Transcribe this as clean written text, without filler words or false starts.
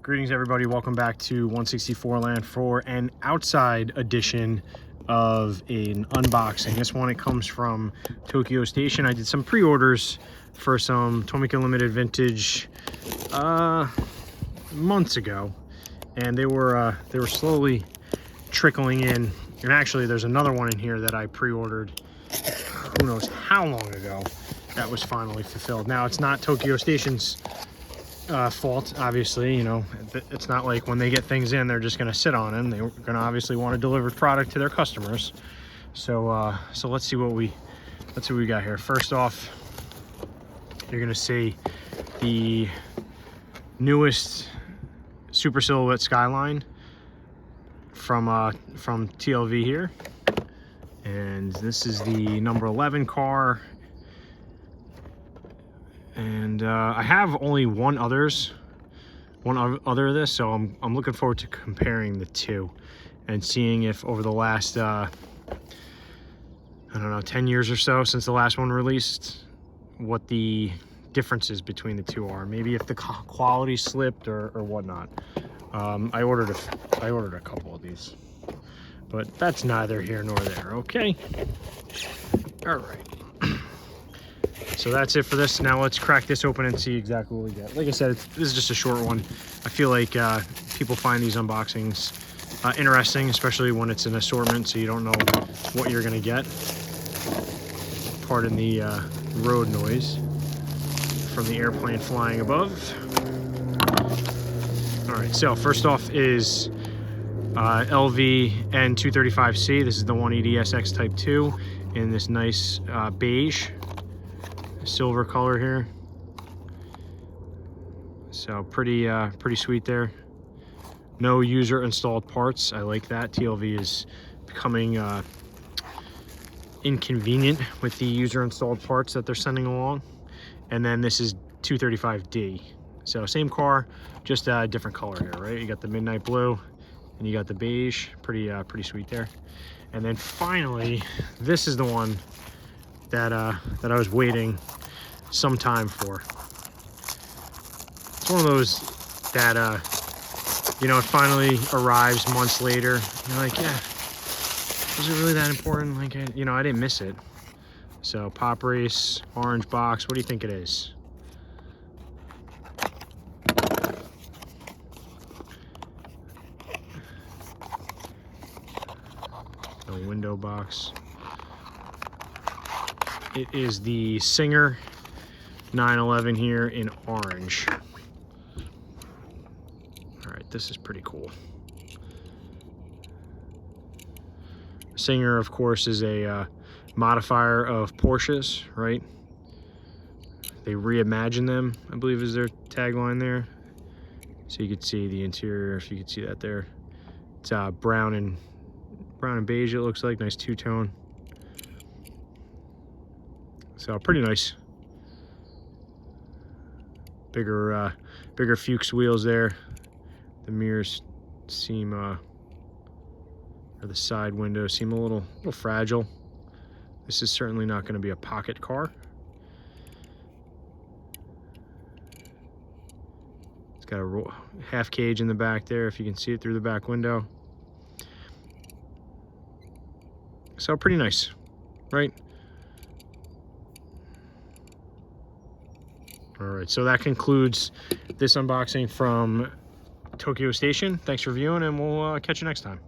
Greetings everybody, welcome back to Onesixtyfourland for an outside edition of an unboxing. This one, it comes from Tokyo Station. I did some pre-orders for some Tomica Limited Vintage months ago, and they were slowly trickling in. And actually there's another one in here that I pre-ordered who knows how long ago that was finally fulfilled. Now, it's not Tokyo Station's fault, obviously. You know, it's not like when they get things in they're just going to sit on them. They're going to obviously want a delivered product to their customers. So let's see what we got here. First off, you're going to see the newest Super Silhouette Skyline from TLV here, and this is the number 11 car. And I have only one other of this, so I'm looking forward to comparing the two and seeing if over the last I don't know, 10 years or so since the last one released, what the differences between the two are. Maybe if the quality slipped or whatnot. I ordered a couple of these, but that's neither here nor there. Okay, all right. So that's it for this. Now let's crack this open and see exactly what we get. Like I said, this is just a short one. I feel like people find these unboxings interesting, especially when it's an assortment, so you don't know what you're gonna get. Pardon the road noise from the airplane flying above. All right, so first off is LV N235C. This is the 180 SX Type 2 in this nice beige silver color here. So pretty sweet there. No user installed parts. I like that. TLV is becoming inconvenient with the user installed parts that they're sending along. And then this is 235D. So same car, just a different color here, right? You got the midnight blue and you got the beige. Pretty sweet there. And then finally, this is the one that I was waiting some time for. It's one of those that you know, it finally arrives months later. You're like, yeah, was it really that important? Like, you know, I didn't miss it. So Pop Race, orange box. What do you think it is? A window box. It is the Singer 911 here in orange. All right, this is pretty cool. Singer, of course, is a modifier of Porsches, right? They reimagine them, I believe is their tagline there. So you could see the interior, if you could see that there. It's brown and beige, it looks like. Nice two-tone. So pretty nice. Bigger Fuchs wheels there. The mirrors seem, or the side windows seem a little fragile. This is certainly not going to be a pocket car. It's got a half cage in the back there, if you can see it through the back window. So pretty nice, right? All right, so that concludes this unboxing from Tokyo Station. Thanks for viewing, and we'll catch you next time.